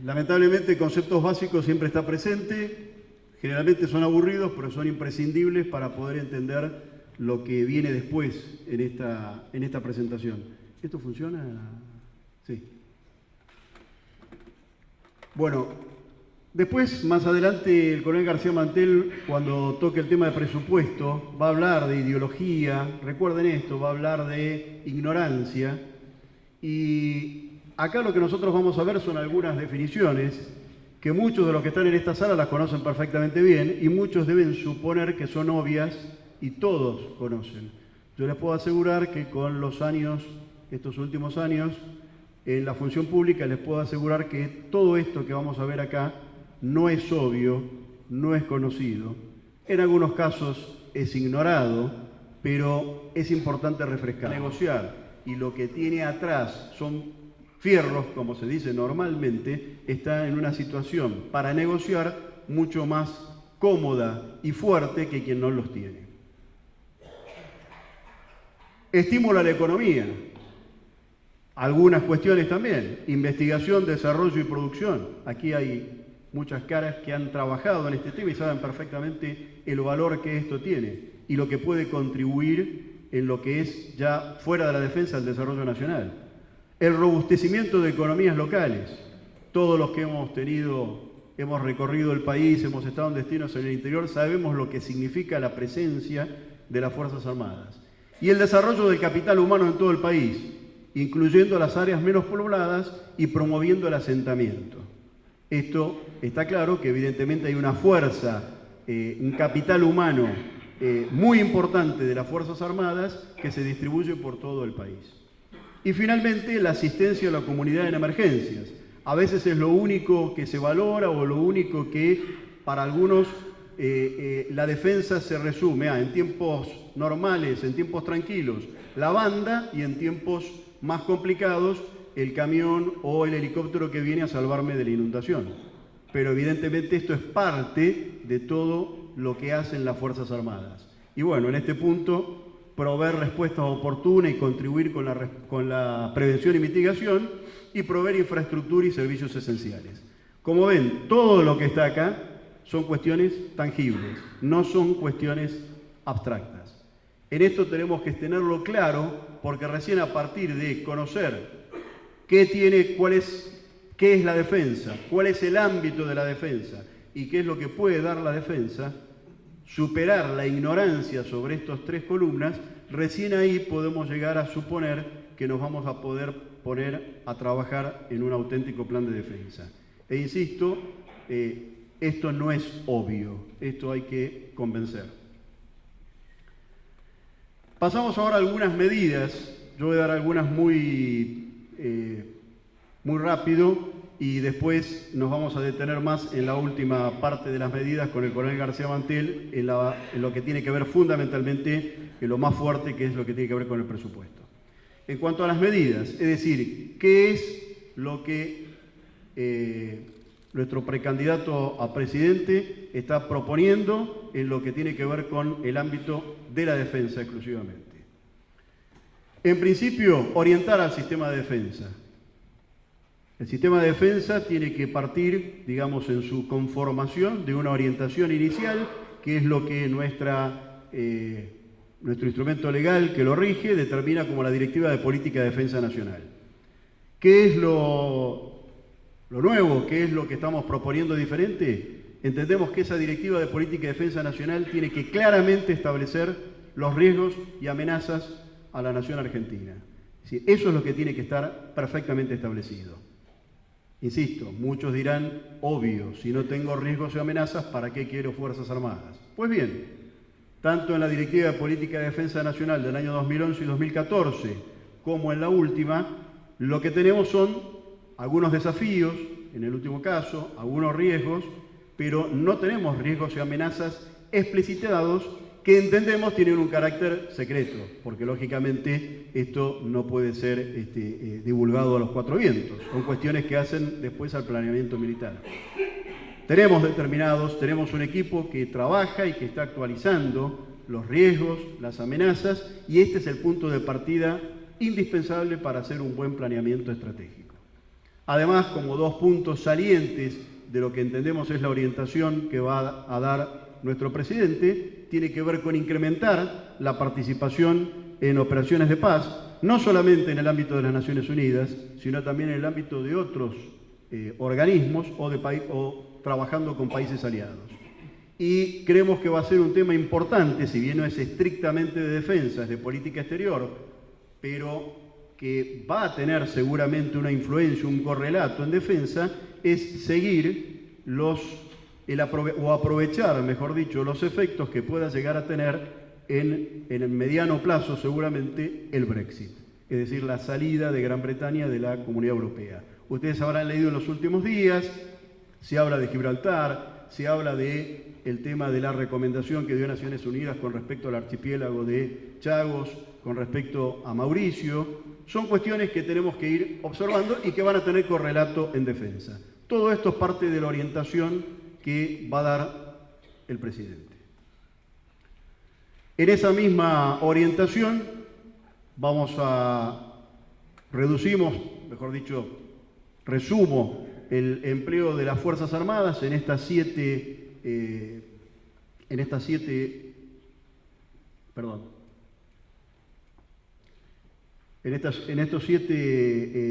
Lamentablemente, conceptos básicos siempre está presente, generalmente son aburridos, pero son imprescindibles para poder entender lo que viene después en esta presentación. ¿Esto funciona? Sí. Bueno, después, más adelante, el coronel García Mantel, cuando toque el tema de presupuesto, va a hablar de ideología, recuerden esto, va a hablar de ignorancia, y acá lo que nosotros vamos a ver son algunas definiciones que muchos de los que están en esta sala las conocen perfectamente bien y muchos deben suponer que son obvias y todos conocen. Yo les puedo asegurar que con los años, estos últimos años, en la función pública les puedo asegurar que todo esto que vamos a ver acá no es obvio, no es conocido. En algunos casos es ignorado, pero es importante refrescar. Negociar, y lo que tiene atrás son fierros, como se dice normalmente, está en una situación para negociar mucho más cómoda y fuerte que quien no los tiene. Estímulo a la economía. Algunas cuestiones también. Investigación, desarrollo y producción. Aquí hay muchas caras que han trabajado en este tema y saben perfectamente el valor que esto tiene y lo que puede contribuir en lo que es ya fuera de la defensa el desarrollo nacional. El robustecimiento de economías locales. Todos los que hemos recorrido el país, hemos estado en destinos en el interior, sabemos lo que significa la presencia de las Fuerzas Armadas. Y el desarrollo del capital humano en todo el país, incluyendo las áreas menos pobladas y promoviendo el asentamiento. Esto está claro que evidentemente hay una fuerza, un capital humano muy importante de las Fuerzas Armadas que se distribuye por todo el país. Y finalmente la asistencia a la comunidad en emergencias. A veces es lo único que se valora o lo único que para algunos la defensa se resume en tiempos normales, en tiempos tranquilos, la banda, y en tiempos más complicados el camión o el helicóptero que viene a salvarme de la inundación. Pero evidentemente esto es parte de todo lo que hacen las Fuerzas Armadas. Y bueno, en este punto, proveer respuestas oportunas y contribuir con la prevención y mitigación y proveer infraestructura y servicios esenciales. Como ven, todo lo que está acá son cuestiones tangibles, no son cuestiones abstractas. En esto tenemos que tenerlo claro porque recién a partir de conocer qué es la defensa, cuál es el ámbito de la defensa y qué es lo que puede dar la defensa, superar la ignorancia sobre estas tres columnas, recién ahí podemos llegar a suponer que nos vamos a poder poner a trabajar en un auténtico plan de defensa. E insisto, esto no es obvio, esto hay que convencer. Pasamos ahora a algunas medidas, yo voy a dar algunas muy rápido y después nos vamos a detener más en la última parte de las medidas con el coronel García Mantel en lo que tiene que ver fundamentalmente en lo más fuerte, que es lo que tiene que ver con el presupuesto. En cuanto a las medidas, es decir, ¿qué es lo que nuestro precandidato a presidente está proponiendo en lo que tiene que ver con el ámbito de la defensa exclusivamente? En principio, orientar al sistema de defensa. El sistema de defensa tiene que partir, digamos, en su conformación de una orientación inicial, que es lo que nuestro instrumento legal que lo rige determina como la Directiva de Política de Defensa Nacional. ¿Qué es lo nuevo? ¿Qué es lo que estamos proponiendo diferente? Entendemos que esa Directiva de Política de Defensa Nacional tiene que claramente establecer los riesgos y amenazas a la nación argentina. Es decir, eso es lo que tiene que estar perfectamente establecido. Insisto, muchos dirán, obvio, si no tengo riesgos y amenazas, ¿para qué quiero Fuerzas Armadas? Pues bien, tanto en la Directiva de Política de Defensa Nacional del año 2011 y 2014, como en la última, lo que tenemos son algunos desafíos, en el último caso, algunos riesgos, pero no tenemos riesgos y amenazas explicitados que entendemos tienen un carácter secreto, porque lógicamente esto no puede ser divulgado a los cuatro vientos. Son cuestiones que hacen después al planeamiento militar. Tenemos un equipo que trabaja y que está actualizando los riesgos, las amenazas, y este es el punto de partida indispensable para hacer un buen planeamiento estratégico. Además, como dos puntos salientes de lo que entendemos es la orientación que va a dar nuestro presidente, tiene que ver con incrementar la participación en operaciones de paz, no solamente en el ámbito de las Naciones Unidas, sino también en el ámbito de otros organismos o trabajando con países aliados. Y creemos que va a ser un tema importante, si bien no es estrictamente de defensa, es de política exterior, pero que va a tener seguramente una influencia, un correlato en defensa, es seguir o aprovechar, mejor dicho, los efectos que pueda llegar a tener en el mediano plazo seguramente el Brexit, es decir, la salida de Gran Bretaña de la Comunidad Europea. Ustedes habrán leído en los últimos días, se habla de Gibraltar, se habla de el tema de la recomendación que dio Naciones Unidas con respecto al archipiélago de Chagos, con respecto a Mauricio. Son cuestiones que tenemos que ir observando y que van a tener correlato en defensa. Todo esto es parte de la orientación que va a dar el presidente. En esa misma orientación resumo el empleo de las Fuerzas Armadas en estos siete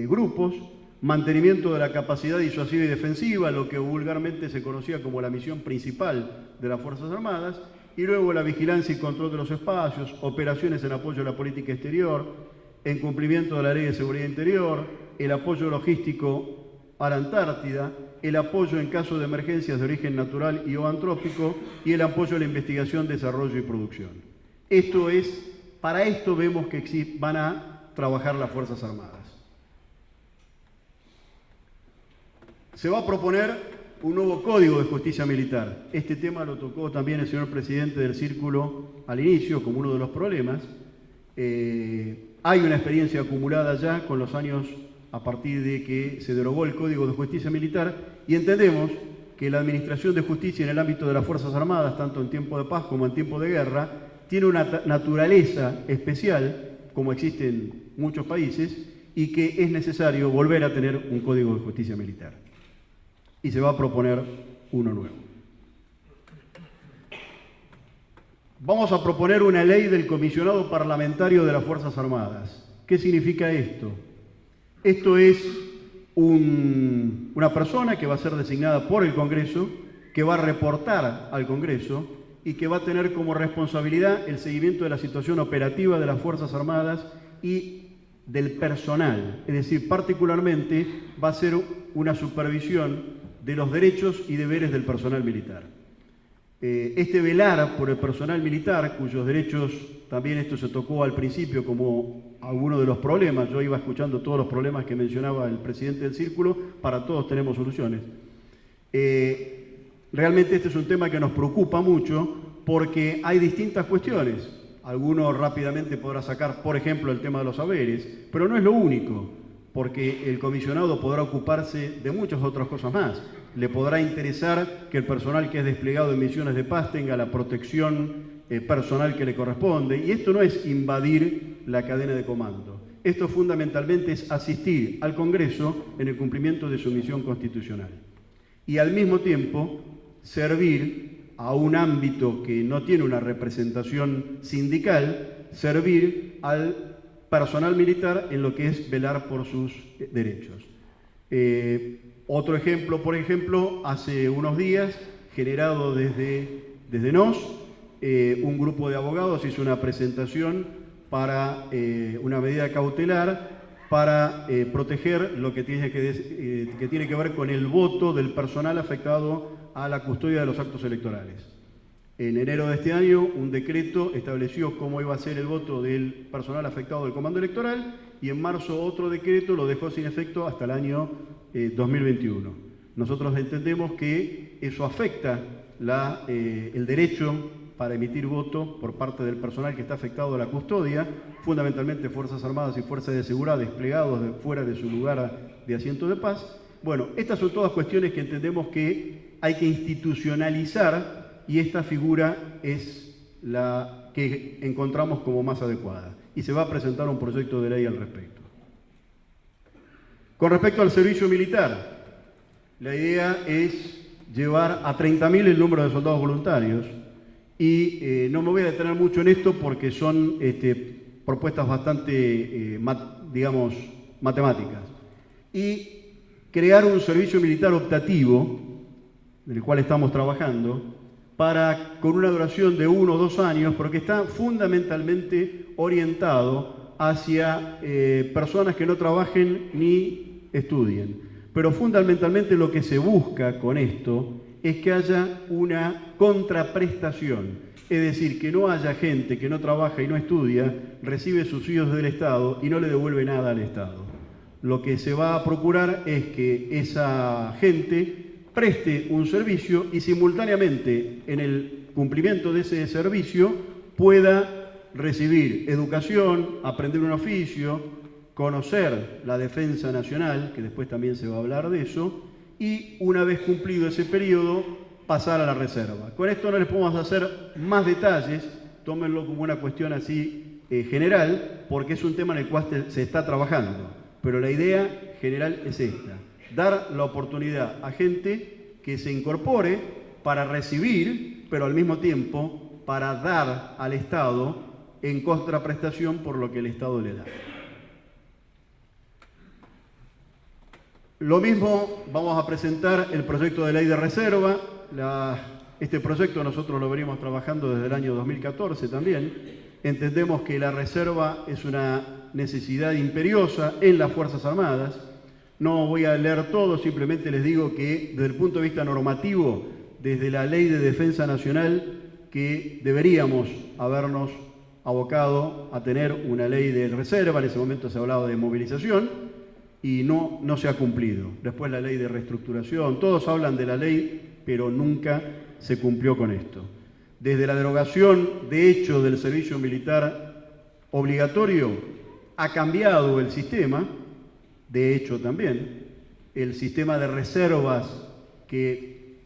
grupos: mantenimiento de la capacidad disuasiva y defensiva, lo que vulgarmente se conocía como la misión principal de las Fuerzas Armadas, y luego la vigilancia y control de los espacios, operaciones en apoyo a la política exterior, en cumplimiento de la Ley de Seguridad Interior, el apoyo logístico a la Antártida, el apoyo en caso de emergencias de origen natural y o antrópico, y el apoyo a la investigación, desarrollo y producción. Para esto vemos que van a trabajar las Fuerzas Armadas. Se va a proponer un nuevo Código de Justicia Militar. Este tema lo tocó también el señor presidente del Círculo al inicio como uno de los problemas. Hay una experiencia acumulada ya con los años a partir de que se derogó el Código de Justicia Militar, y entendemos que la administración de justicia en el ámbito de las Fuerzas Armadas, tanto en tiempo de paz como en tiempo de guerra, tiene una naturaleza especial, como existe en muchos países, y que es necesario volver a tener un Código de Justicia Militar. Y se va a proponer uno nuevo. Vamos a proponer una ley del comisionado parlamentario de las Fuerzas Armadas. ¿Qué significa esto? Esto es una persona que va a ser designada por el Congreso, que va a reportar al Congreso y que va a tener como responsabilidad el seguimiento de la situación operativa de las Fuerzas Armadas y del personal. Es decir, particularmente va a ser una supervisión de los derechos y deberes del personal militar. Velar por el personal militar, cuyos derechos, también esto se tocó al principio como alguno de los problemas, yo iba escuchando todos los problemas que mencionaba el presidente del Círculo, para todos tenemos soluciones. Realmente este es un tema que nos preocupa mucho porque hay distintas cuestiones. Alguno rápidamente podrá sacar, por ejemplo, el tema de los saberes, pero no es lo único, porque el comisionado podrá ocuparse de muchas otras cosas más. Le podrá interesar que el personal que es desplegado en misiones de paz tenga la protección personal que le corresponde, y esto no es invadir la cadena de comando. Esto fundamentalmente es asistir al Congreso en el cumplimiento de su misión constitucional. Y al mismo tiempo servir a un ámbito que no tiene una representación sindical, servir al personal militar en lo que es velar por sus derechos. Otro ejemplo, por ejemplo, hace unos días, generado desde NOS, un grupo de abogados hizo una presentación para una medida cautelar para proteger lo que tiene que ver con el voto del personal afectado a la custodia de los actos electorales. En enero de este año, un decreto estableció cómo iba a ser el voto del personal afectado del comando electoral, y en marzo otro decreto lo dejó sin efecto hasta el año 2021. Nosotros entendemos que eso afecta el derecho para emitir voto por parte del personal que está afectado a la custodia, fundamentalmente Fuerzas Armadas y Fuerzas de Seguridad desplegados fuera de su lugar de asiento de paz. Bueno, estas son todas cuestiones que entendemos que hay que institucionalizar, y esta figura es la que encontramos como más adecuada. Y se va a presentar un proyecto de ley al respecto. Con respecto al servicio militar, la idea es llevar a 30.000 el número de soldados voluntarios y no me voy a detener mucho en esto porque son propuestas bastante, digamos, matemáticas. Y crear un servicio militar optativo, del cual estamos trabajando, con una duración de 1 o 2 años, porque está fundamentalmente orientado hacia personas que no trabajen ni estudien. Pero fundamentalmente lo que se busca con esto es que haya una contraprestación, es decir, que no haya gente que no trabaja y no estudia, recibe subsidios del Estado y no le devuelve nada al Estado. Lo que se va a procurar es que esa gente preste un servicio y simultáneamente en el cumplimiento de ese servicio pueda recibir educación, aprender un oficio, conocer la defensa nacional, que después también se va a hablar de eso, y una vez cumplido ese periodo, pasar a la reserva. Con esto no les podemos hacer más detalles, tómenlo como una cuestión así general, porque es un tema en el cual se está trabajando, pero la idea general es esta: dar la oportunidad a gente que se incorpore para recibir, pero al mismo tiempo para dar al Estado en contraprestación por lo que el Estado le da. Lo mismo vamos a presentar el proyecto de ley de reserva. Este proyecto nosotros lo venimos trabajando desde el año 2014 también. Entendemos que la reserva es una necesidad imperiosa en las Fuerzas Armadas. No voy a leer todo, simplemente les digo que desde el punto de vista normativo, desde la Ley de Defensa Nacional, que deberíamos habernos abocado a tener una ley de reserva, en ese momento se hablaba de movilización, y no se ha cumplido. Después la ley de reestructuración, todos hablan de la ley, pero nunca se cumplió con esto. Desde la derogación, de hecho, del servicio militar obligatorio, ha cambiado el sistema. De hecho, también el sistema de reservas que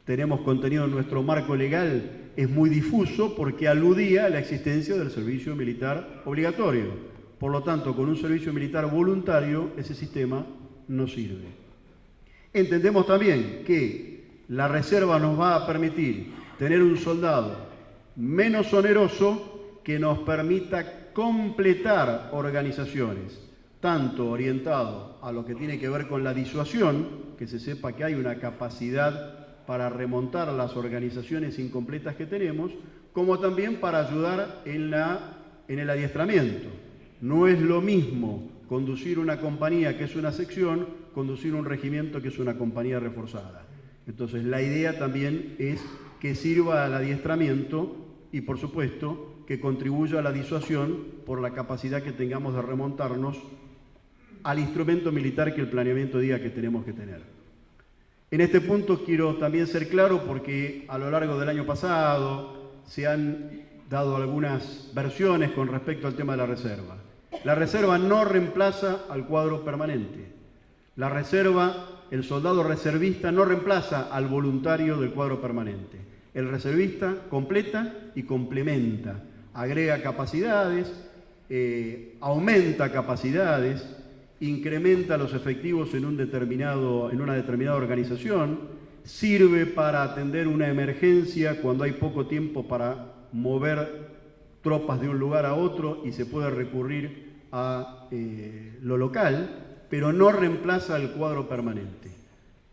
tenemos contenido en nuestro marco legal es muy difuso porque aludía a la existencia del servicio militar obligatorio. Por lo tanto, con un servicio militar voluntario, ese sistema no sirve. Entendemos también que la reserva nos va a permitir tener un soldado menos oneroso que nos permita completar organizaciones, tanto orientado a lo que tiene que ver con la disuasión, que se sepa que hay una capacidad para remontar las organizaciones incompletas que tenemos, como también para ayudar en el adiestramiento. No es lo mismo conducir una compañía que es una sección, conducir un regimiento que es una compañía reforzada. Entonces la idea también es que sirva al adiestramiento y por supuesto que contribuya a la disuasión por la capacidad que tengamos de remontarnos al instrumento militar que el planeamiento diga que tenemos que tener. En este punto quiero también ser claro porque a lo largo del año pasado se han dado algunas versiones con respecto al tema de la reserva. La reserva no reemplaza al cuadro permanente. La reserva, el soldado reservista no reemplaza al voluntario del cuadro permanente. El reservista completa y complementa, agrega capacidades, aumenta capacidades, incrementa los efectivos en una determinada organización, sirve para atender una emergencia cuando hay poco tiempo para mover tropas de un lugar a otro y se puede recurrir a lo local, pero no reemplaza el cuadro permanente.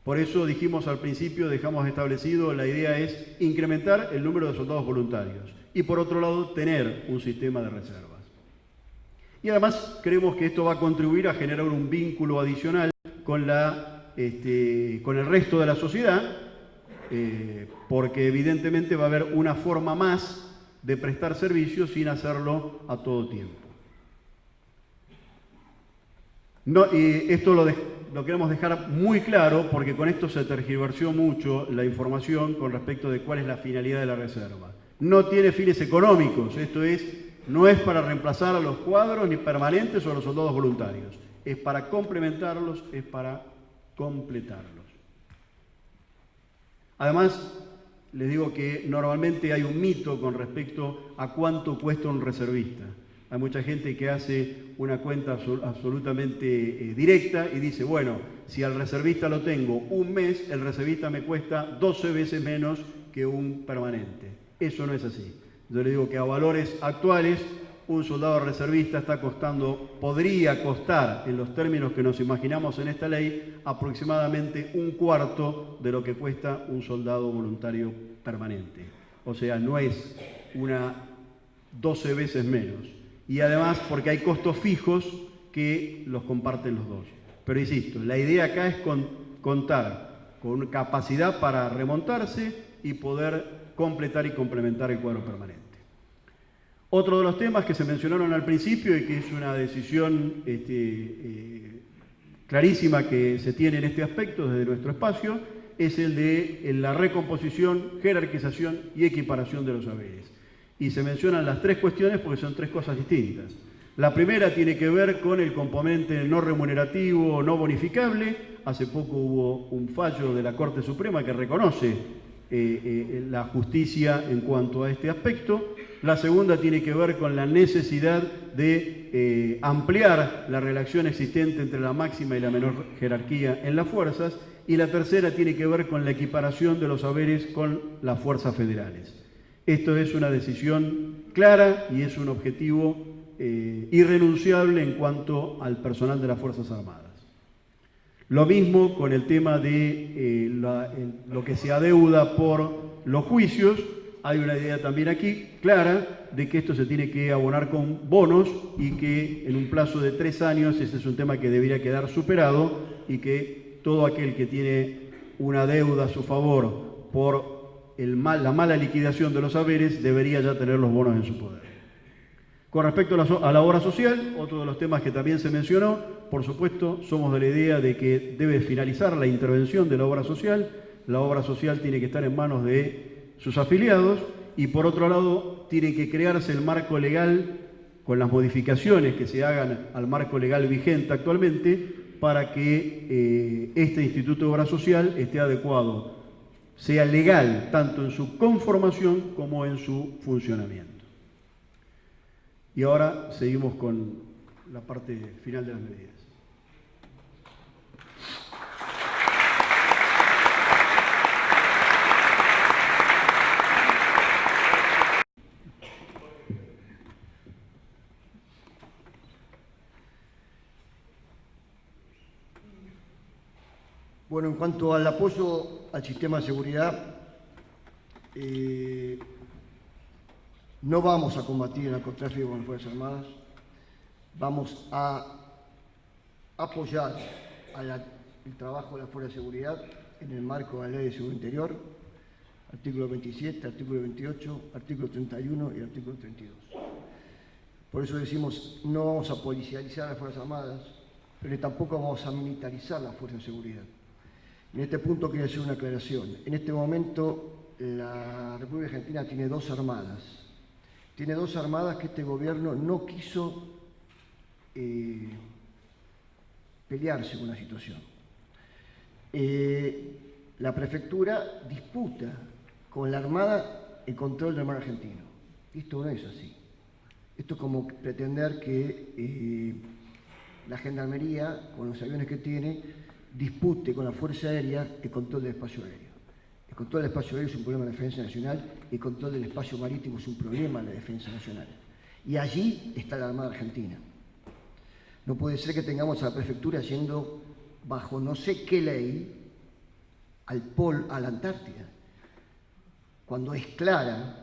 Por eso dijimos al principio, dejamos establecido, la idea es incrementar el número de soldados voluntarios y por otro lado tener un sistema de reservas. Y además creemos que esto va a contribuir a generar un vínculo adicional con el resto de la sociedad, porque evidentemente va a haber una forma más de prestar servicios sin hacerlo a todo tiempo. Y esto lo queremos dejar muy claro porque con esto se tergiversó mucho la información con respecto de cuál es la finalidad de la reserva. No tiene fines económicos, no es para reemplazar a los cuadros ni permanentes o a los soldados voluntarios, es para complementarlos, es para completarlos. Además, les digo que normalmente hay un mito con respecto a cuánto cuesta un reservista. Hay mucha gente que hace una cuenta absolutamente directa y dice, bueno, si al reservista lo tengo un mes, el reservista me cuesta 12 veces menos que un permanente. Eso no es así. Yo le digo que a valores actuales, un soldado reservista está costando, podría costar, en los términos que nos imaginamos en esta ley, aproximadamente un cuarto de lo que cuesta un soldado voluntario permanente. O sea, no es una 12 veces menos. Y además porque hay costos fijos que los comparten los dos. Pero insisto, la idea acá es contar con capacidad para remontarse y poder completar y complementar el cuadro permanente. Otro de los temas que se mencionaron al principio y que es una decisión clarísima que se tiene en este aspecto desde nuestro espacio es el de la recomposición, jerarquización y equiparación de los saberes. Y se mencionan las tres cuestiones porque son tres cosas distintas. La primera tiene que ver con el componente no remunerativo o no bonificable. Hace poco hubo un fallo de la Corte Suprema que reconoce la justicia en cuanto a este aspecto. La segunda tiene que ver con la necesidad de ampliar la relación existente entre la máxima y la menor jerarquía en las fuerzas. Y la tercera tiene que ver con la equiparación de los saberes con las fuerzas federales. Esto es una decisión clara y es un objetivo irrenunciable en cuanto al personal de las Fuerzas Armadas. Lo mismo con el tema de lo que se adeuda por los juicios. Hay una idea también aquí clara de que esto se tiene que abonar con bonos y que en un plazo de 3 años ese es un tema que debería quedar superado y que todo aquel que tiene una deuda a su favor por la mala liquidación de los saberes debería ya tener los bonos en su poder. Con respecto a la obra social, otro de los temas que también se mencionó, por supuesto, somos de la idea de que debe finalizar la intervención de la obra social. La obra social tiene que estar en manos de sus afiliados y, por otro lado, tiene que crearse el marco legal con las modificaciones que se hagan al marco legal vigente actualmente para que este Instituto de Obra Social esté adecuado, sea legal tanto en su conformación como en su funcionamiento. Y ahora seguimos con la parte final de las medidas. Bueno, en cuanto al apoyo al sistema de seguridad, no vamos a combatir el narcotráfico con las Fuerzas Armadas, vamos a apoyar el trabajo de las Fuerzas de Seguridad en el marco de la Ley de Seguridad Interior, artículo 27, artículo 28, artículo 31 y artículo 32. Por eso decimos, no vamos a policializar a las Fuerzas Armadas, pero tampoco vamos a militarizar las Fuerzas de Seguridad. En este punto quiero hacer una aclaración. En este momento la República Argentina tiene 2 armadas. Tiene 2 armadas que este gobierno no quiso pelearse con la situación. La prefectura disputa con la Armada el control del mar argentino. Esto no es así. Esto es como pretender que la Gendarmería, con los aviones que tiene, dispute con la Fuerza Aérea el control del espacio aéreo. El control del espacio aéreo es un problema de la defensa nacional y el control del espacio marítimo es un problema de la defensa nacional. Y allí está la Armada Argentina. No puede ser que tengamos a la prefectura yendo bajo no sé qué ley a la Antártida, cuando es clara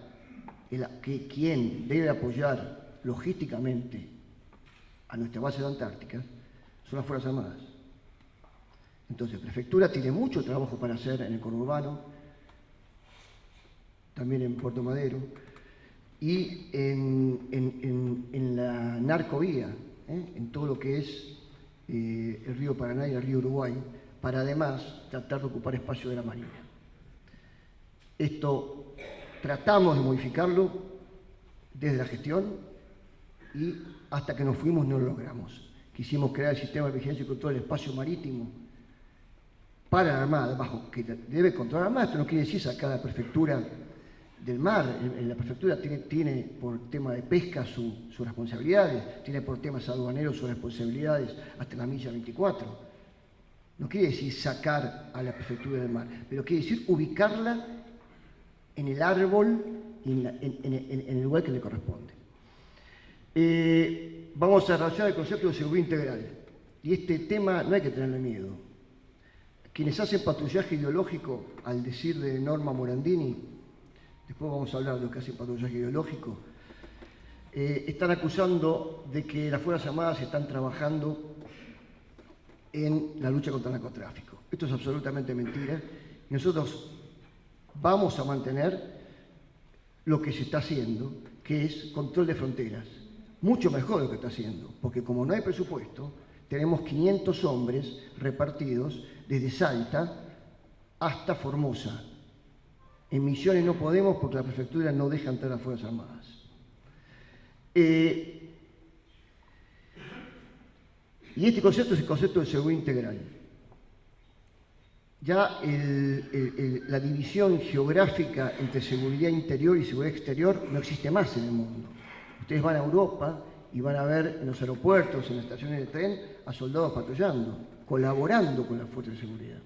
que quien debe apoyar logísticamente a nuestra base de Antártica son las Fuerzas Armadas. Entonces, prefectura tiene mucho trabajo para hacer en el conurbano, también en Puerto Madero, y en la narcovía, en todo lo que es el río Paraná y el río Uruguay, para además tratar de ocupar espacio de la Marina. Esto tratamos de modificarlo desde la gestión y hasta que nos fuimos no lo logramos. Quisimos crear el sistema de vigilancia y control del espacio marítimo para la Armada, bajo que debe controlar la Armada. Esto no quiere decir sacar a la prefectura del mar. La prefectura tiene por tema de pesca sus responsabilidades, tiene por temas aduaneros sus responsabilidades hasta la milla 24. No quiere decir sacar a la prefectura del mar, pero quiere decir ubicarla en el árbol y en el lugar que le corresponde. Vamos a desarrollar el concepto de seguridad integral. Y este tema no hay que tenerle miedo. Quienes hacen patrullaje ideológico, al decir de Norma Morandini, después vamos a hablar de los que hacen patrullaje ideológico, están acusando de que las Fuerzas Armadas están trabajando en la lucha contra el narcotráfico. Esto es absolutamente mentira. Nosotros vamos a mantener lo que se está haciendo, que es control de fronteras. Mucho mejor lo que está haciendo, porque como no hay presupuesto, tenemos 500 hombres repartidos desde Salta hasta Formosa. En Misiones no podemos porque la prefectura no deja entrar a las Fuerzas Armadas. Y este concepto es el concepto de seguridad integral. Ya la división geográfica entre seguridad interior y seguridad exterior no existe más en el mundo. Ustedes van a Europa y van a ver en los aeropuertos, en las estaciones de tren, a soldados patrullando, colaborando con las fuerzas de seguridad.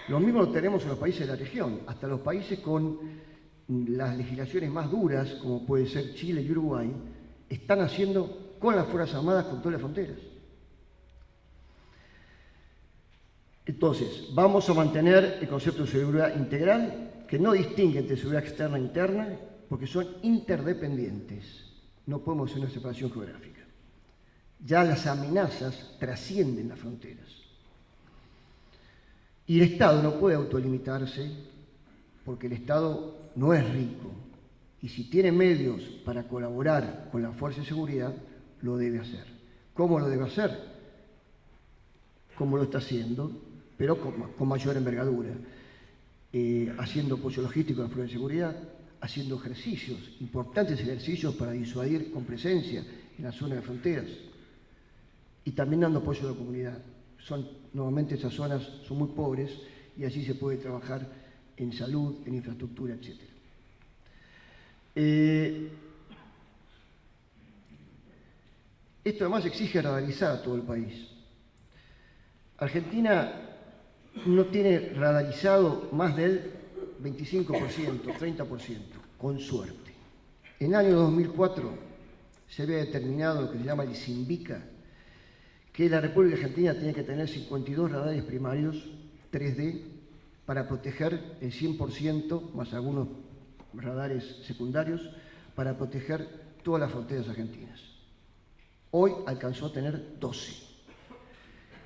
Lo mismo lo tenemos en los países de la región, hasta los países con las legislaciones más duras, como puede ser Chile y Uruguay, están haciendo con las Fuerzas Armadas control de fronteras. Entonces, vamos a mantener el concepto de seguridad integral, que no distingue entre seguridad externa e interna, porque son interdependientes. No podemos hacer una separación geográfica. Ya las amenazas trascienden las fronteras. Y el Estado no puede autolimitarse, porque el Estado no es rico. Y si tiene medios para colaborar con la fuerza de seguridad, lo debe hacer. ¿Cómo lo debe hacer? Como lo está haciendo, pero con mayor envergadura, haciendo apoyo logístico a la fuerza de seguridad, haciendo ejercicios, importantes ejercicios para disuadir con presencia en la zona de fronteras, y también dando apoyo a la comunidad. Normalmente esas zonas son muy pobres y allí se puede trabajar en salud, en infraestructura, etc. Esto además exige radarizar a todo el país. Argentina no tiene radarizado más del 25%, 30%, con suerte. En el año 2004 se había determinado lo que se llama el SINVICA, que la República Argentina tiene que tener 52 radares primarios 3D para proteger el 100%, más algunos radares secundarios, para proteger todas las fronteras argentinas. Hoy alcanzó a tener 12.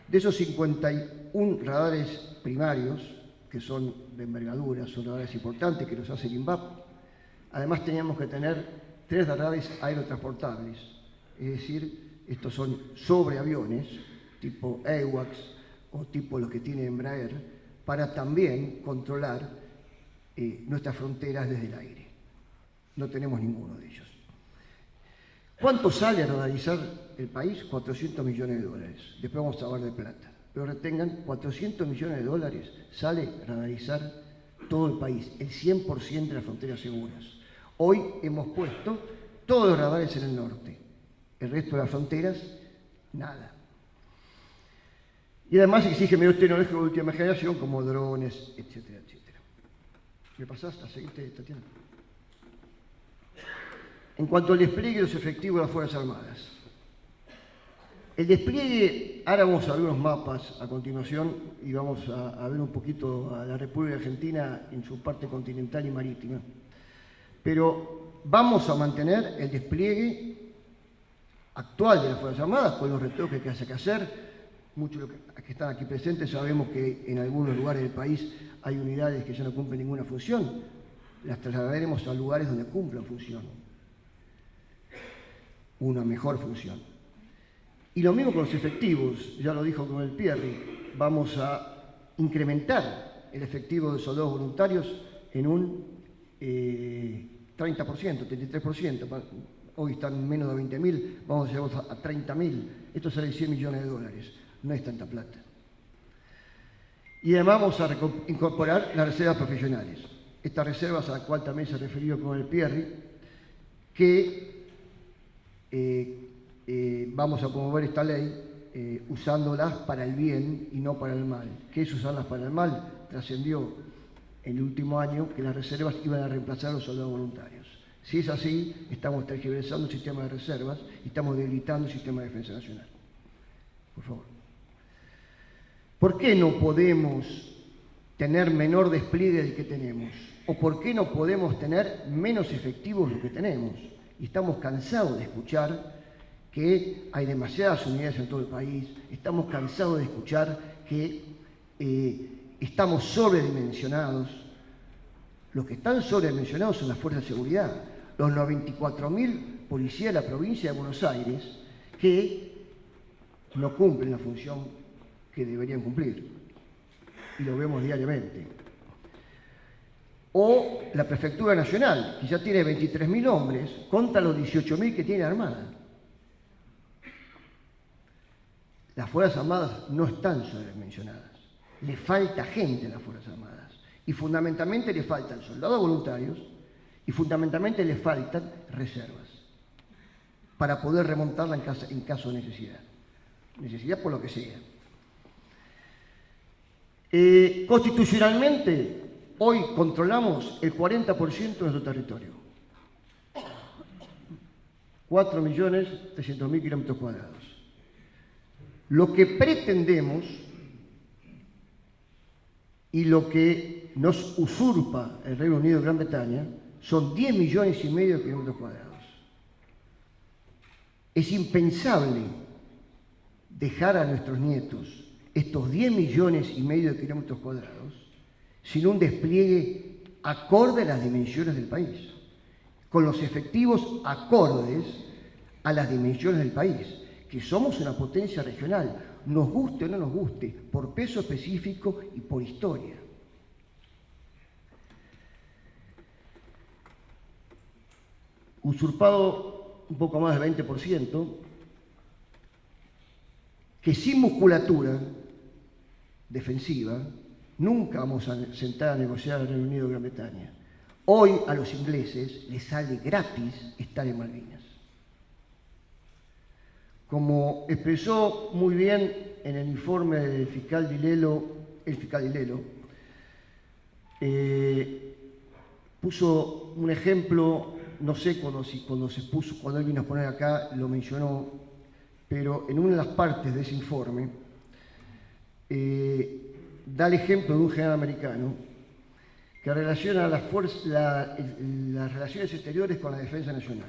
De esos 51 radares primarios, que son de envergadura, son radares importantes que los hace el INVAP, además teníamos que tener 3 radares aerotransportables, es decir, estos son sobre aviones, tipo AWACS o tipo los que tiene Embraer, para también controlar nuestras fronteras desde el aire. No tenemos ninguno de ellos. ¿Cuánto sale a radarizar el país? 400 millones de dólares. Después vamos a hablar de plata. Pero retengan, 400 millones de dólares sale radarizar todo el país, el 100% de las fronteras seguras. Hoy hemos puesto todos los radares en el norte. El resto de las fronteras, nada. Y además exige medios tecnológicos de última generación, como drones, etcétera, etcétera. ¿Me pasás a seguirte, Tatiana? En cuanto al despliegue de los efectivos de las Fuerzas Armadas. El despliegue, ahora vamos a ver unos mapas a continuación y vamos a ver un poquito a la República Argentina en su parte continental y marítima. Pero vamos a mantener el despliegue actual de las Fuerzas Armadas con los retoques que haya que hacer. Muchos de los que están aquí presentes sabemos que en algunos lugares del país hay unidades que ya no cumplen ninguna función. Las trasladaremos a lugares donde cumplan función. Una mejor función. Y lo mismo con los efectivos, ya lo dijo Coronel Pierri, vamos a incrementar el efectivo de soldados voluntarios en un 30%, 33%. Hoy están menos de 20.000, vamos a llegar a 30.000. Esto sale 100 millones de dólares, no es tanta plata. Y además vamos a incorporar las reservas profesionales. estas reservas a las cuales también se refirió con el Pierri, que vamos a promover esta ley usándolas para el bien y no para el mal. ¿Qué es usarlas para el mal? Trascendió en el último año que las reservas iban a reemplazar a los soldados voluntarios. Si es así, estamos tergiversando el sistema de reservas y estamos debilitando el sistema de defensa nacional. Por favor. ¿Por qué no podemos tener menor despliegue del que tenemos? ¿O por qué no podemos tener menos efectivos de lo que tenemos? Y estamos cansados de escuchar que hay demasiadas unidades en todo el país, estamos cansados de escuchar que estamos sobredimensionados. Los que están sobredimensionados son las fuerzas de seguridad, los 94.000 policías de la provincia de Buenos Aires que no cumplen la función que deberían cumplir, y lo vemos diariamente. O la Prefectura Nacional, que ya tiene 23.000 hombres contra los 18.000 que tiene Armada. Las Fuerzas Armadas no están sobredimensionadas. Le falta gente a las Fuerzas Armadas. Y fundamentalmente le faltan soldados voluntarios y fundamentalmente le faltan reservas para poder remontarla en caso de necesidad. Necesidad por lo que sea. Constitucionalmente, hoy controlamos el 40% de nuestro territorio. 4.300.000 kilómetros cuadrados. Lo que pretendemos y lo que nos usurpa el Reino Unido y Gran Bretaña son 10,5 millones de kilómetros cuadrados. Es impensable dejar a nuestros nietos estos 10,5 millones de kilómetros cuadrados sin un despliegue acorde a las dimensiones del país, con los efectivos acordes a las dimensiones del país, que somos una potencia regional, nos guste o no nos guste, por peso específico y por historia. Usurpado un poco más del 20%, que sin musculatura defensiva nunca vamos a sentar a negociar al Reino Unido y Gran Bretaña. Hoy a los ingleses les sale gratis estar en Malvinas. Como expresó muy bien en el informe del fiscal Dilelo, puso un ejemplo, no sé cuando él vino a poner acá, lo mencionó, pero en una de las partes de ese informe da el ejemplo de un general americano que relaciona las relaciones exteriores con la defensa nacional.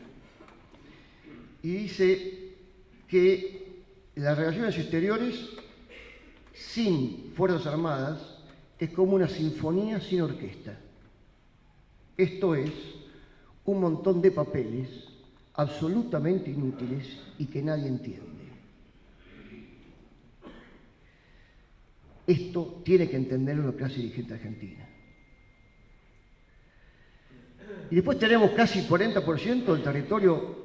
Y dice que las relaciones exteriores sin Fuerzas Armadas es como una sinfonía sin orquesta. Esto es un montón de papeles absolutamente inútiles y que nadie entiende. Esto tiene que entenderlo la clase dirigente argentina. Y después tenemos casi 40% del territorio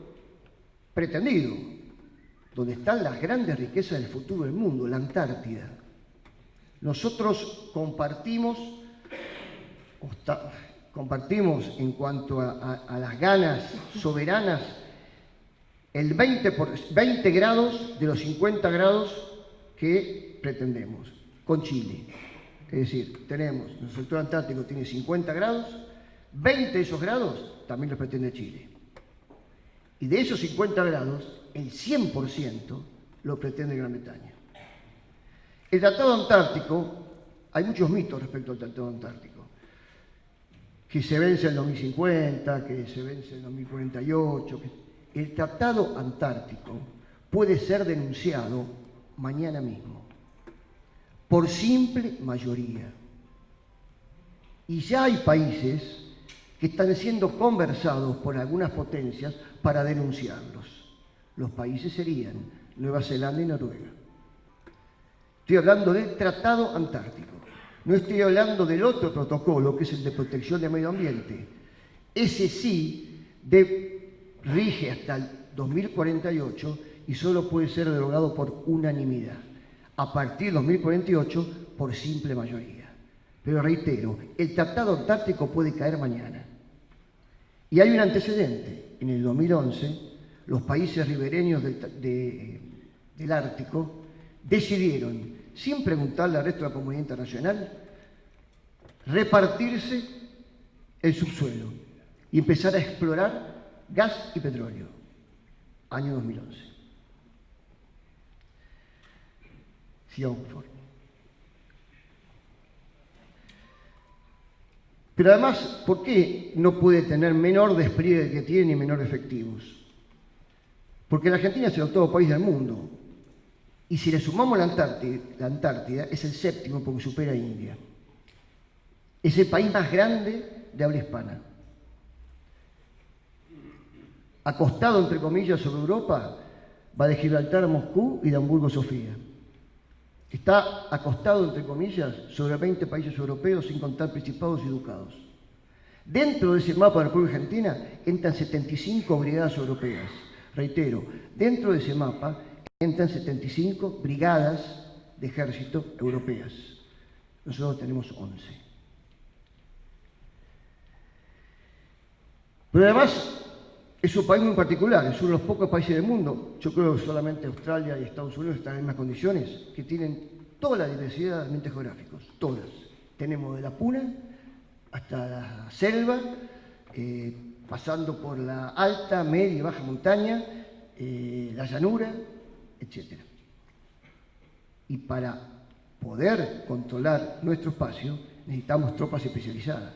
pretendido, donde están las grandes riquezas del futuro del mundo, la Antártida. Nosotros compartimos en cuanto a las ganas soberanas el 20 grados de los 50 grados que pretendemos con Chile. Es decir, nuestro sector antártico tiene 50 grados, 20 de esos grados también los pretende Chile. Y de esos 50 grados, el 100% lo pretende Gran Bretaña. El Tratado Antártico, hay muchos mitos respecto al Tratado Antártico. Que se vence en 2050, que se vence en 2048. El Tratado Antártico puede ser denunciado mañana mismo, por simple mayoría. Y ya hay países que están siendo conversados por algunas potencias para denunciarlos. Los países serían Nueva Zelanda y Noruega. Estoy hablando del Tratado Antártico. No estoy hablando del otro protocolo, que es el de protección del medio ambiente. Ese sí rige hasta el 2048 y solo puede ser derogado por unanimidad. A partir del 2048, por simple mayoría. Pero reitero, el Tratado Antártico puede caer mañana. Y hay un antecedente. En el 2011, los países ribereños del Ártico decidieron, sin preguntarle al resto de la comunidad internacional, repartirse el subsuelo y empezar a explorar gas y petróleo. Año 2011. Sigamos, por favor. Pero además, ¿por qué no puede tener menor despliegue que tiene y menor efectivos? Porque la Argentina es el octavo país del mundo. Y si le sumamos la Antártida es el séptimo porque supera a India. Es el país más grande de habla hispana. Acostado, entre comillas, sobre Europa, va de Gibraltar a Moscú y de Hamburgo a Sofía. Está acostado, entre comillas, sobre 20 países europeos, sin contar principados y ducados. Dentro de ese mapa de la República Argentina entran 75 brigadas europeas. Reitero, dentro de ese mapa entran 75 brigadas de ejército europeas. Nosotros tenemos 11. Pero además es un país muy particular, es uno de los pocos países del mundo, yo creo que solamente Australia y Estados Unidos están en las mismas condiciones, que tienen toda la diversidad de ambientes geográficos, todas. Tenemos de la puna hasta la selva, pasando por la alta, media y baja montaña, la llanura, etc. Y para poder controlar nuestro espacio necesitamos tropas especializadas.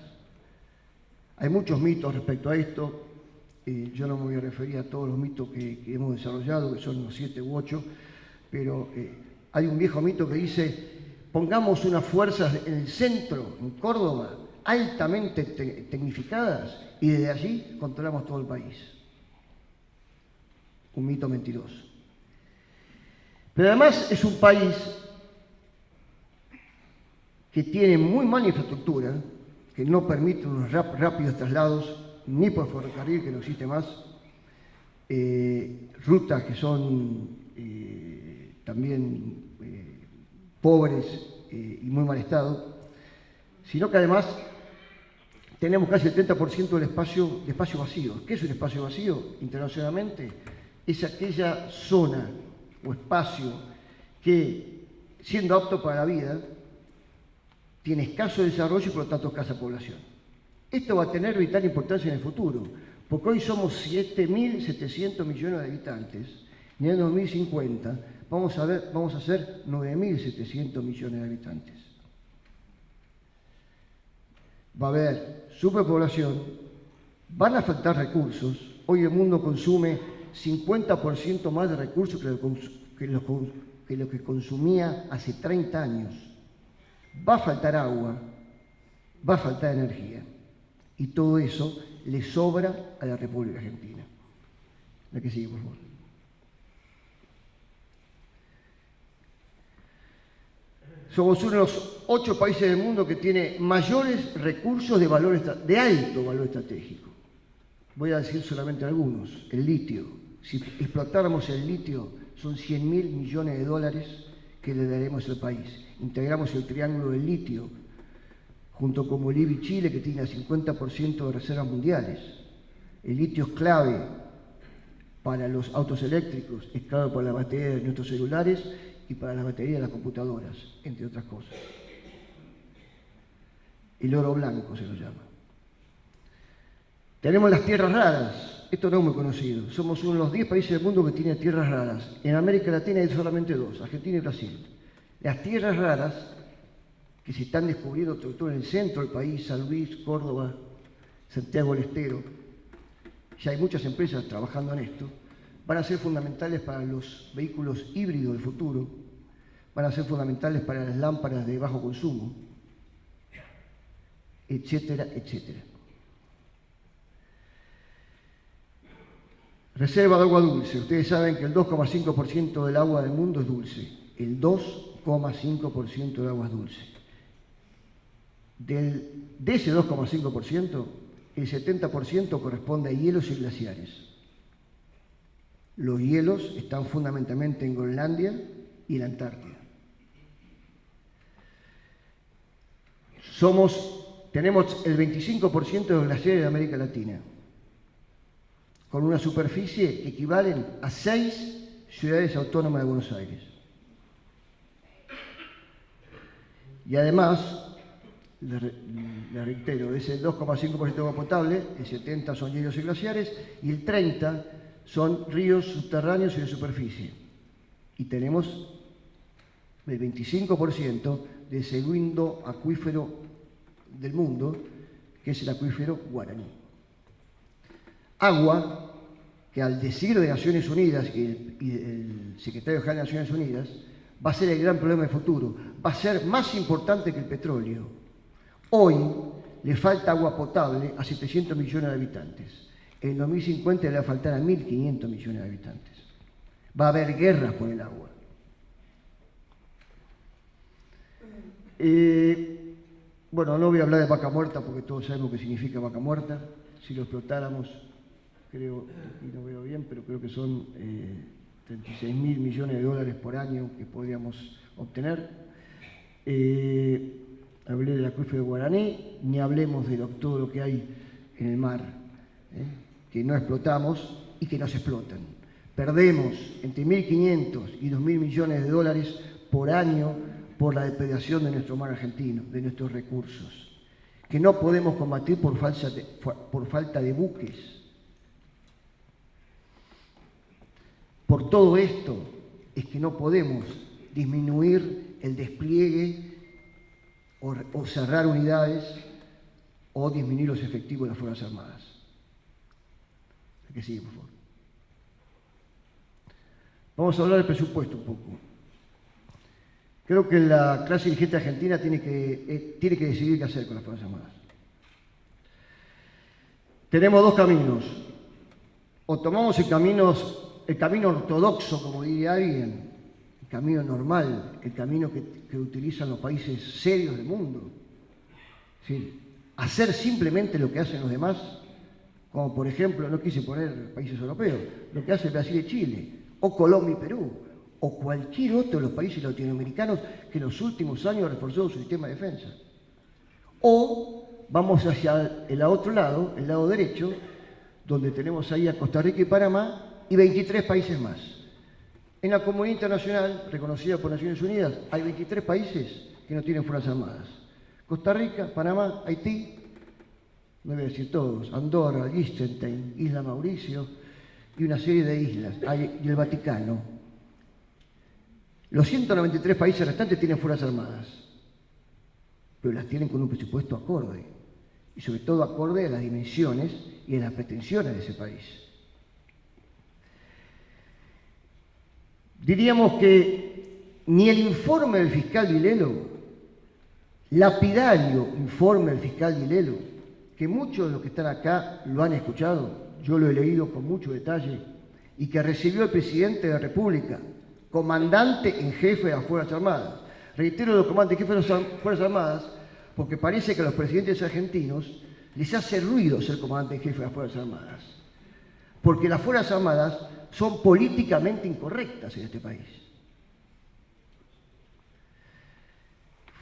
Hay muchos mitos respecto a esto. Yo no me voy a referir a todos los mitos que hemos desarrollado, que son unos 7 u 8, pero hay un viejo mito que dice, pongamos unas fuerzas en el centro, en Córdoba, altamente tecnificadas, y desde allí controlamos todo el país. Un mito mentiroso. Pero además es un país que tiene muy mala infraestructura, que no permite unos rápidos traslados, ni por ferrocarril, que no existe más, rutas que son también pobres y muy mal estado, sino que además tenemos casi el 30% del espacio vacío. ¿Qué es un espacio vacío? Internacionalmente es aquella zona o espacio que, siendo apto para la vida, tiene escaso desarrollo y por lo tanto escasa población. Esto va a tener vital importancia en el futuro, porque hoy somos 7.700 millones de habitantes, y en el 2050 vamos a ser 9.700 millones de habitantes. Va a haber superpoblación, van a faltar recursos. Hoy el mundo consume 50% más de recursos que lo que consumía hace 30 años. Va a faltar agua, va a faltar energía. Y todo eso le sobra a la República Argentina. La que sigue, por favor. Somos uno de los 8 países del mundo que tiene mayores recursos de alto valor estratégico. Voy a decir solamente algunos. El litio. Si explotáramos el litio, son 100.000 millones de dólares que le daremos al país. Integramos el triángulo del litio, junto con Bolivia y Chile, que tiene el 50% de reservas mundiales. El litio es clave para los autos eléctricos, es clave para la batería de nuestros celulares y para la batería de las computadoras, entre otras cosas. El oro blanco se lo llama. Tenemos las tierras raras. Esto no es muy conocido. Somos uno de los 10 países del mundo que tiene tierras raras. En América Latina hay solamente 2, Argentina y Brasil. Las tierras raras que se están descubriendo sobre todo en el centro del país, San Luis, Córdoba, Santiago del Estero, ya hay muchas empresas trabajando en esto, van a ser fundamentales para los vehículos híbridos del futuro, van a ser fundamentales para las lámparas de bajo consumo, etcétera, etcétera. Reserva de agua dulce. Ustedes saben que el 2,5% del agua del mundo es dulce. El 2,5% del agua es dulce. De ese 2,5%, el 70% corresponde a hielos y glaciares. Los hielos están fundamentalmente en Groenlandia y la Antártida. tenemos el 25% de los glaciares de América Latina, con una superficie que equivalen a 6 ciudades autónomas de Buenos Aires. Y además, le reitero, de ese 2,5% de agua potable, el 70% son hielos y glaciares, y el 30% son ríos subterráneos y de superficie. Y tenemos el 25% de segundo acuífero del mundo, que es el acuífero Guaraní. Agua que, al decir de Naciones Unidas y el secretario general de Naciones Unidas, va a ser el gran problema del futuro, va a ser más importante que el petróleo. Hoy le falta agua potable a 700 millones de habitantes. En 2050 le va a faltar a 1.500 millones de habitantes. Va a haber guerras por el agua. Bueno, no voy a hablar de vaca muerta porque todos sabemos qué significa vaca muerta. Si lo explotáramos, creo, y no veo bien, pero creo que son 36.000 millones de dólares por año que podríamos obtener. Hablé del acuífero de Guaraní, ni hablemos de todo lo que hay en el mar, que no explotamos y que nos explotan. Perdemos entre 1.500 y 2.000 millones de dólares por año por la depredación de nuestro mar argentino, de nuestros recursos, que no podemos combatir por falta de buques. Por todo esto es que no podemos disminuir el despliegue o cerrar unidades o disminuir los efectivos de las Fuerzas Armadas. ¿A qué sigue, por favor? Vamos a hablar del presupuesto un poco. Creo que la clase dirigente argentina tiene que decidir qué hacer con las Fuerzas Armadas. Tenemos dos caminos. O tomamos el camino ortodoxo, como diría alguien, el camino normal, el camino que utilizan los países serios del mundo. ¿Sí? Hacer simplemente lo que hacen los demás, como por ejemplo, no quise poner países europeos, lo que hace Brasil y Chile, o Colombia y Perú, o cualquier otro de los países latinoamericanos que en los últimos años reforzó su sistema de defensa. O vamos hacia el otro lado, el lado derecho, donde tenemos ahí a Costa Rica y Panamá y 23 países más. En la comunidad internacional, reconocida por Naciones Unidas, hay 23 países que no tienen Fuerzas Armadas. Costa Rica, Panamá, Haití, no voy a decir todos, Andorra, Liechtenstein, Isla Mauricio y una serie de islas, y el Vaticano. Los 193 países restantes tienen Fuerzas Armadas, pero las tienen con un presupuesto acorde, y sobre todo acorde a las dimensiones y a las pretensiones de ese país. Diríamos que ni el informe del fiscal Dilelo, lapidario informe del fiscal Dilelo, que muchos de los que están acá lo han escuchado, yo lo he leído con mucho detalle, y que recibió el presidente de la República, comandante en jefe de las Fuerzas Armadas. Reitero los comandantes en jefe de las Fuerzas Armadas porque parece que a los presidentes argentinos les hace ruido ser comandante en jefe de las Fuerzas Armadas. Porque las Fuerzas Armadas son políticamente incorrectas en este país.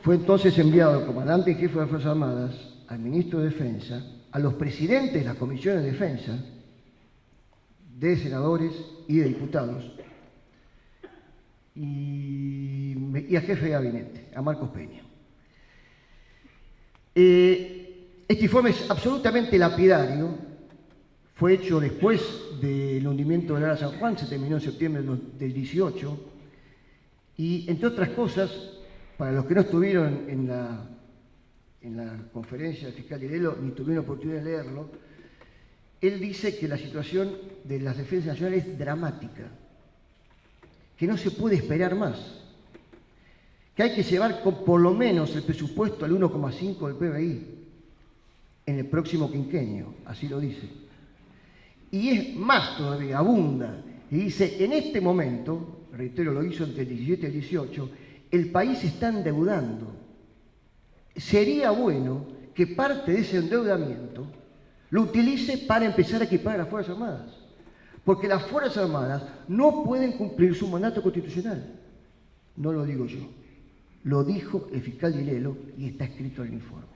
Fue entonces enviado el comandante en jefe de las Fuerzas Armadas, al ministro de Defensa, a los presidentes de las comisiones de defensa, de senadores y de diputados, y a jefe de gabinete, a Marcos Peña. Este informe es absolutamente lapidario, fue hecho después del hundimiento del Ara San Juan, se terminó en septiembre del 18, y entre otras cosas, para los que no estuvieron en la conferencia del fiscal Dilelo ni tuvieron oportunidad de leerlo, él dice que la situación de las defensas nacionales es dramática, que no se puede esperar más, que hay que llevar por lo menos el presupuesto al 1,5 del PBI en el próximo quinquenio, así lo dice. Y es más todavía, abunda, y dice, en este momento, reitero, lo hizo entre el 17 y el 18, el país se está endeudando. Sería bueno que parte de ese endeudamiento lo utilice para empezar a equipar a las Fuerzas Armadas. Porque las Fuerzas Armadas no pueden cumplir su mandato constitucional. No lo digo yo, Lo dijo el fiscal Dilelo y está escrito en el informe.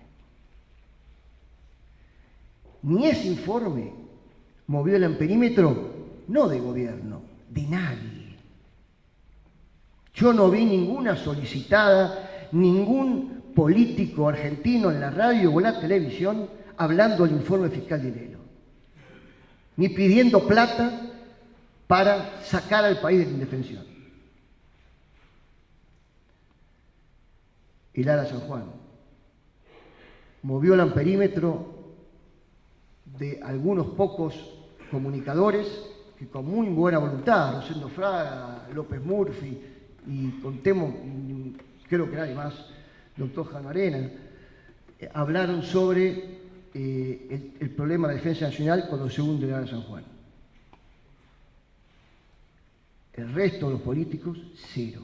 Ni ese informe movió el amperímetro, no de gobierno, de nadie. Yo no vi ninguna solicitada, ningún político argentino en la radio o en la televisión hablando del informe fiscal Dilelo, ni pidiendo plata para sacar al país de la indefensión. El ARA San Juan movió el amperímetro de algunos pocos comunicadores que con muy buena voluntad, Rosendo Fraga, López Murphy y contemos, creo que nadie más, doctor Jano Arena, hablaron sobre el problema de la defensa nacional cuando se hunde el ARA San Juan. El resto de los políticos, cero.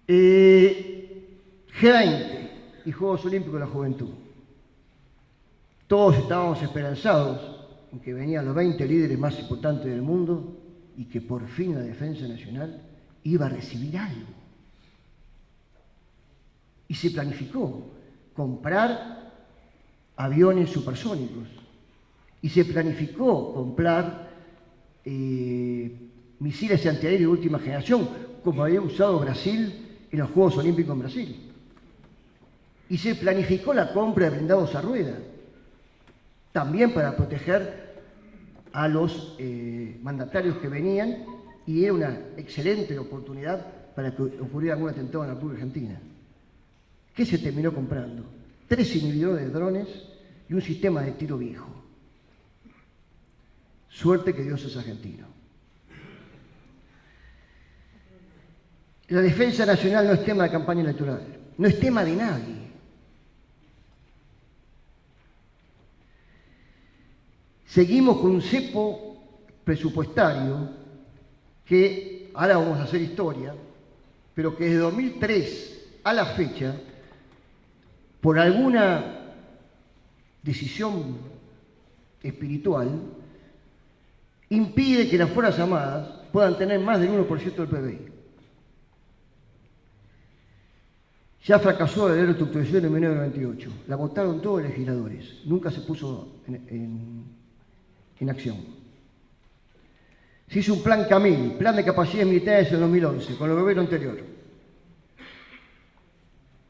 G20 y Juegos Olímpicos de la Juventud. Todos estábamos esperanzados en que venían los 20 líderes más importantes del mundo y que por fin la defensa nacional iba a recibir algo. Y se planificó comprar aviones supersónicos. Y se planificó comprar misiles antiaéreos de última generación, como había usado Brasil en los Juegos Olímpicos en Brasil. Y se planificó la compra de blindados a rueda, también para proteger a los mandatarios que venían, y era una excelente oportunidad para que ocurriera algún atentado en la República Argentina. ¿Qué se terminó comprando? 3 inhibidores de drones y un sistema de tiro viejo. Suerte que Dios es argentino. La defensa nacional no es tema de campaña electoral, no es tema de nadie. Seguimos con un cepo presupuestario que, ahora vamos a hacer historia, pero que desde 2003 a la fecha, por alguna decisión espiritual, impide que las Fuerzas Armadas puedan tener más del 1% del PBI. Ya fracasó la ley de reestructuración en 1998. La votaron todos los legisladores. Nunca se puso en acción. Se hizo un plan Camil, plan de capacidades militares en 2011, con el gobierno anterior.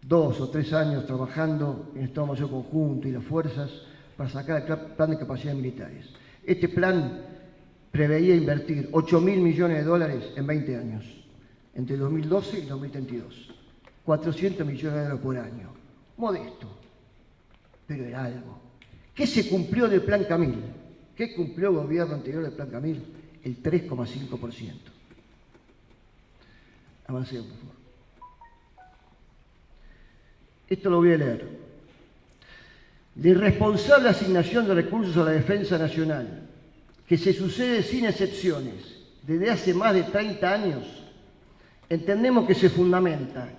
2 o 3 años trabajando en el Estado Mayor Conjunto y las fuerzas para sacar el plan de capacidades militares. Este plan preveía invertir 8.000 millones de dólares en 20 años, entre 2012 y 2032. 400 millones de dólares por año. Modesto, pero era algo. ¿Qué se cumplió del plan Camil? ¿Qué cumplió el gobierno anterior del plan Camil? El 3,5%. Avancemos, por favor. Esto lo voy a leer. La irresponsable asignación de recursos a la defensa nacional, que se sucede sin excepciones desde hace más de 30 años, entendemos que se fundamenta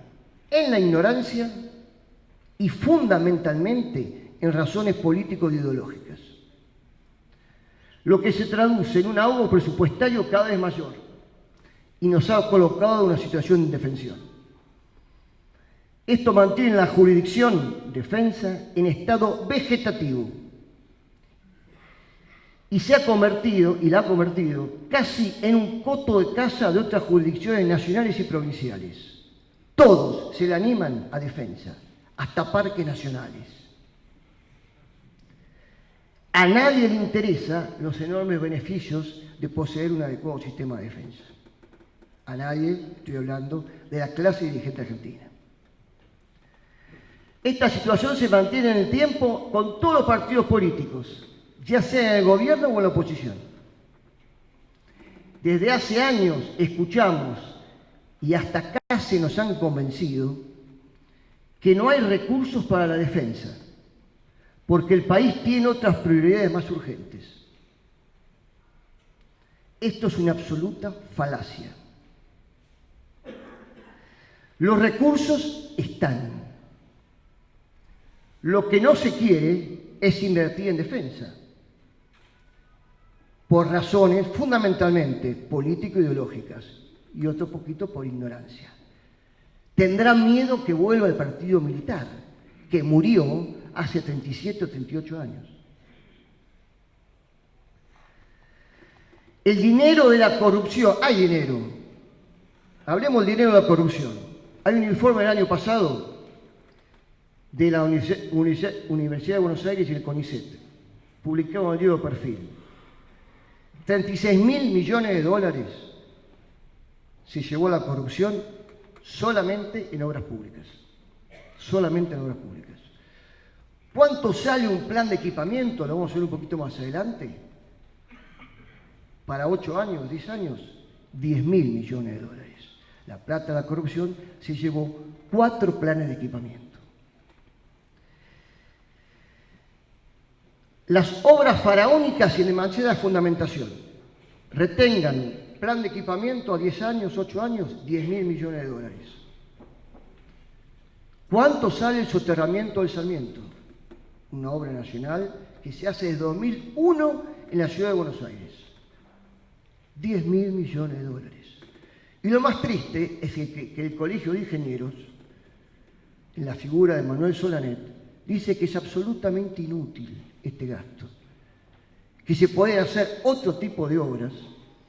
en la ignorancia y fundamentalmente en razones político-ideológicas, lo que se traduce en un ahogo presupuestario cada vez mayor y nos ha colocado en una situación de indefensión. Esto mantiene la jurisdicción defensa en estado vegetativo y se ha convertido, y la ha convertido, casi en un coto de caza de otras jurisdicciones nacionales y provinciales. Todos se le animan a defensa, hasta parques nacionales. A nadie le interesa los enormes beneficios de poseer un adecuado sistema de defensa. A nadie, estoy hablando de la clase dirigente argentina. Esta situación se mantiene en el tiempo con todos los partidos políticos, ya sea en el gobierno o en la oposición. Desde hace años escuchamos, y hasta acá se nos han convencido, que no hay recursos para la defensa, porque el país tiene otras prioridades más urgentes. Esto es una absoluta falacia. Los recursos están. Lo que no se quiere es invertir en defensa, por razones fundamentalmente político-ideológicas, y otro poquito por ignorancia. Tendrán miedo que vuelva el partido militar, que murió hace 37 o 38 años. El dinero de la corrupción, hay dinero. Hablemos del dinero de la corrupción. Hay un informe del año pasado de la Universidad de Buenos Aires y el CONICET, publicado en el libro Perfil. 36.000 millones de dólares se llevó la corrupción solamente en obras públicas. Solamente en obras públicas. ¿Cuánto sale un plan de equipamiento? Lo vamos a ver un poquito más adelante. Para 8 años, 10 años, 10.000 millones de dólares. La plata de la corrupción se llevó 4 planes de equipamiento. Las obras faraónicas y demasiada fundamentación. Retengan plan de equipamiento a 10 años, 8 años, 10.000 millones de dólares. ¿Cuánto sale el soterramiento del Sarmiento? Una obra nacional que se hace desde 2001 en la ciudad de Buenos Aires. 10.000 millones de dólares. Y lo más triste es que el Colegio de Ingenieros, en la figura de Manuel Solanet, dice que es absolutamente inútil este gasto, que se puede hacer otro tipo de obras,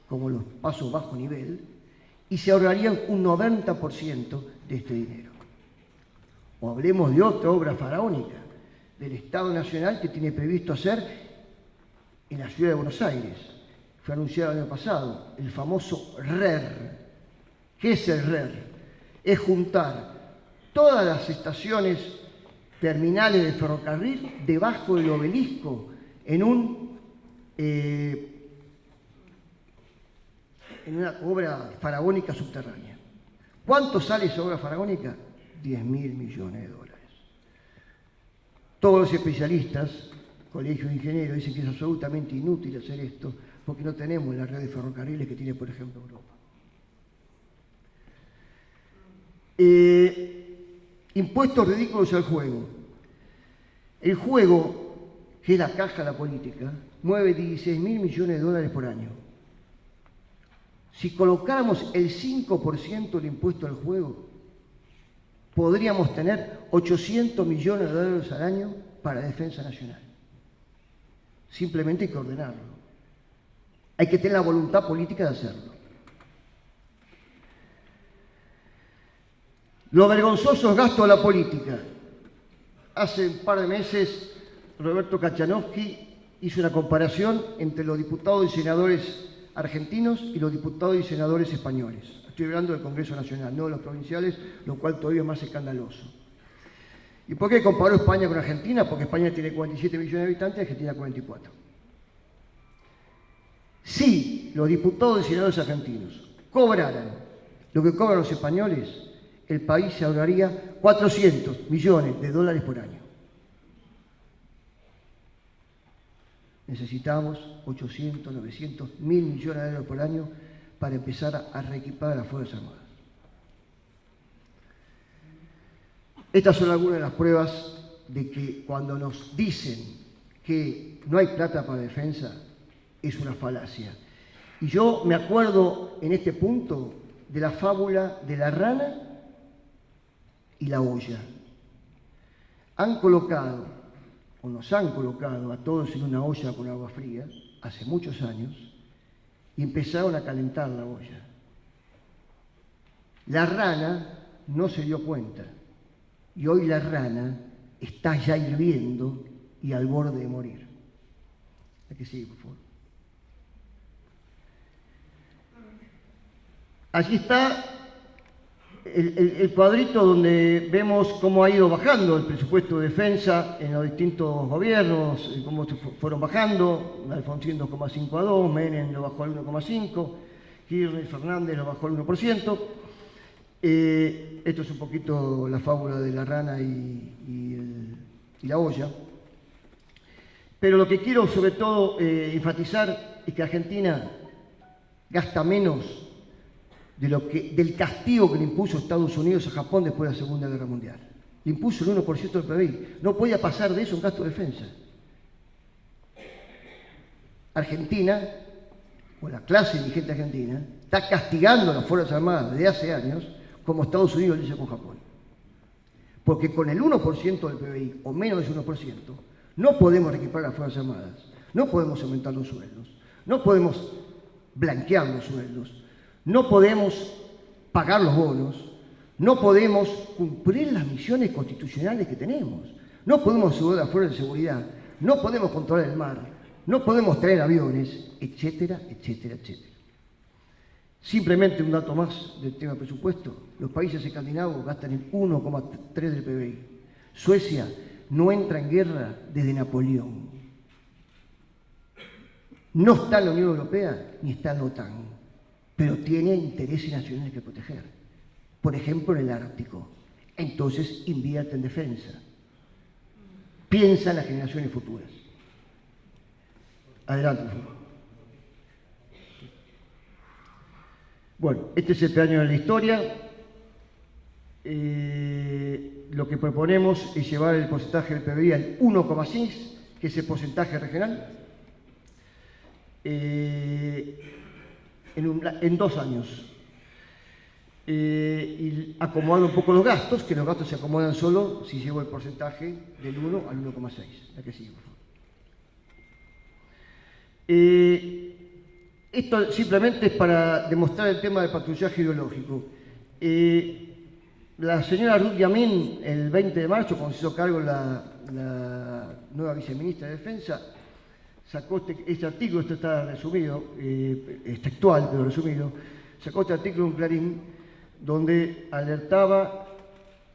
como los pasos bajo nivel, y se ahorrarían un 90% de este dinero. O hablemos de otra obra faraónica del Estado Nacional que tiene previsto hacer en la ciudad de Buenos Aires. Fue anunciado el año pasado, el famoso RER. ¿Qué es el RER? Es juntar todas las estaciones terminales de ferrocarril debajo del obelisco en una obra faraónica subterránea. ¿Cuánto sale esa obra faraónica? 10.000 millones de dólares. Todos los especialistas, colegios de ingenieros, dicen que es absolutamente inútil hacer esto porque no tenemos la red de ferrocarriles que tiene, por ejemplo, Europa. Impuestos ridículos al juego. El juego, que es la caja de la política, mueve 16.000 millones de dólares por año. Si colocáramos el 5% del impuesto al juego, podríamos tener 800 millones de dólares al año para defensa nacional. Simplemente hay que ordenarlo. Hay que tener la voluntad política de hacerlo. Los vergonzosos gastos de la política. Hace un par de meses, Roberto Kachanowski hizo una comparación entre los diputados y senadores argentinos y los diputados y senadores españoles. Estoy hablando del Congreso Nacional, no de los provinciales, lo cual todavía es más escandaloso. ¿Y por qué comparó España con Argentina? Porque España tiene 47 millones de habitantes y Argentina 44. Si los diputados y senadores argentinos cobraran lo que cobran los españoles, el país se ahorraría 400 millones de dólares por año. Necesitamos 800, 900, 1.000 millones de dólares por año para empezar a reequipar a las Fuerzas Armadas. Estas son algunas de las pruebas de que cuando nos dicen que no hay plata para defensa, es una falacia. Y yo me acuerdo en este punto de la fábula de la rana y la olla. Han colocado, o nos han colocado a todos en una olla con agua fría, hace muchos años, y empezaron a calentar la olla. La rana no se dio cuenta, y hoy la rana está ya hirviendo y al borde de morir. ¿A que sigue, por favor? Allí está el cuadrito donde vemos cómo ha ido bajando el presupuesto de defensa en los distintos gobiernos, cómo fueron bajando. Alfonsín 2,5 a 2, Menem lo bajó al 1,5, Kirchner Fernández lo bajó al 1%. Esto es un poquito la fábula de la rana y la olla. Pero lo que quiero sobre todo enfatizar es que Argentina gasta menos del castigo que le impuso Estados Unidos a Japón después de la Segunda Guerra Mundial. Le impuso el 1% del PBI. No podía pasar de eso un gasto de defensa. Argentina o la clase dirigente argentina, está castigando a las Fuerzas Armadas desde hace años, como Estados Unidos lo hizo con Japón. Porque con el 1% del PBI, o menos de ese 1%, no podemos reequipar las Fuerzas Armadas, no podemos aumentar los sueldos, no podemos blanquear los sueldos, no podemos pagar los bonos, no podemos cumplir las misiones constitucionales que tenemos, no podemos asegurar las fuerzas de seguridad, no podemos controlar el mar, no podemos traer aviones, etcétera, etcétera, etcétera. Simplemente un dato más del tema presupuesto. Los países escandinavos gastan el 1,3 del PBI. Suecia no entra en guerra desde Napoleón. No está en la Unión Europea ni está en la OTAN, pero tiene intereses nacionales que proteger. Por ejemplo, en el Ártico. Entonces invierte en defensa. Piensa en las generaciones futuras. Adelante, por favor. Bueno, este es el peldaño de la historia. Lo que proponemos es llevar el porcentaje del PBI al 1,6, que es el porcentaje regional, en 2 años. Y acomodar un poco los gastos, que los gastos se acomodan solo si llevo el porcentaje del 1 al 1,6. La que sigue, por favor. Esto simplemente es para demostrar el tema del patrullaje ideológico. La señora Ruth Yameen, el 20 de marzo, cuando se hizo cargo la nueva viceministra de Defensa, sacó este artículo, esto está resumido, es textual, pero resumido, sacó este artículo en Clarín, donde alertaba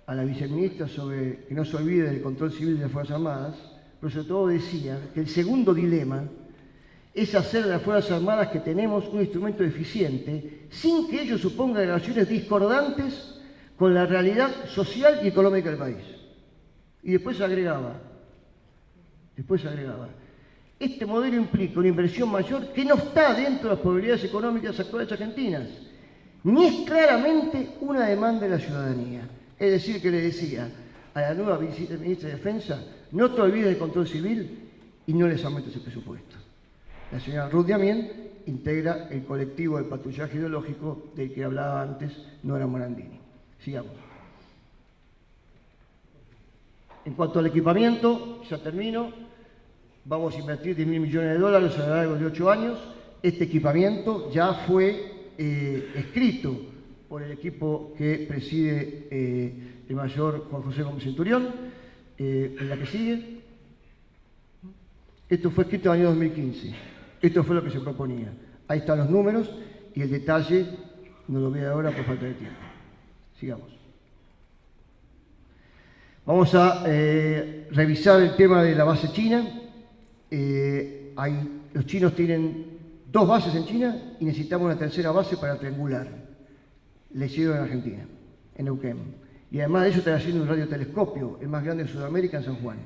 a la viceministra sobre que no se olvide del control civil de las Fuerzas Armadas, pero sobre todo decía que el segundo dilema es hacer de las Fuerzas Armadas que tenemos un instrumento eficiente sin que ello suponga relaciones discordantes con la realidad social y económica del país. Y después agregaba, este modelo implica una inversión mayor que no está dentro de las probabilidades económicas actuales argentinas, ni es claramente una demanda de la ciudadanía. Es decir, que le decía a la nueva viceministra de Defensa, no te olvides del control civil y no les aumentes el presupuesto. La señora Ruth Yameen integra el colectivo de patrullaje ideológico del que hablaba antes Nora Morandini. Sigamos. En cuanto al equipamiento, ya termino, vamos a invertir 10.000 millones de dólares a lo largo de 8 años. Este equipamiento ya fue escrito por el equipo que preside el mayor Juan José Gómez Centurión, en la que sigue. Esto fue escrito en el año 2015. Esto fue lo que se proponía. Ahí están los números y el detalle no lo voy a dar ahora por falta de tiempo. Sigamos. Vamos a revisar el tema de la base china. Los chinos tienen 2 bases en China y necesitamos una tercera base para triangular. La hicieron en Argentina, en Neuquén. Y además de eso están haciendo un radiotelescopio, el más grande de Sudamérica, en San Juan.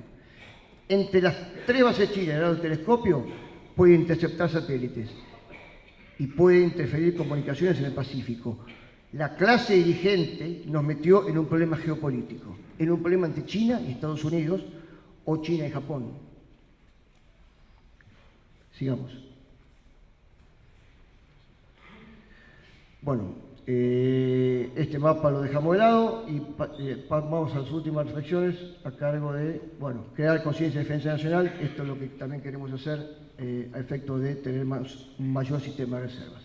Entre las 3 bases chinas y el radiotelescopio puede interceptar satélites y puede interferir comunicaciones en el Pacífico. La clase dirigente nos metió en un problema geopolítico, en un problema entre China y Estados Unidos o China y Japón. Sigamos. Bueno, este mapa lo dejamos de lado y vamos a las últimas reflexiones a cargo de, bueno, crear conciencia de defensa nacional. Esto es lo que también queremos hacer a efecto de tener un mayor sistema de reservas.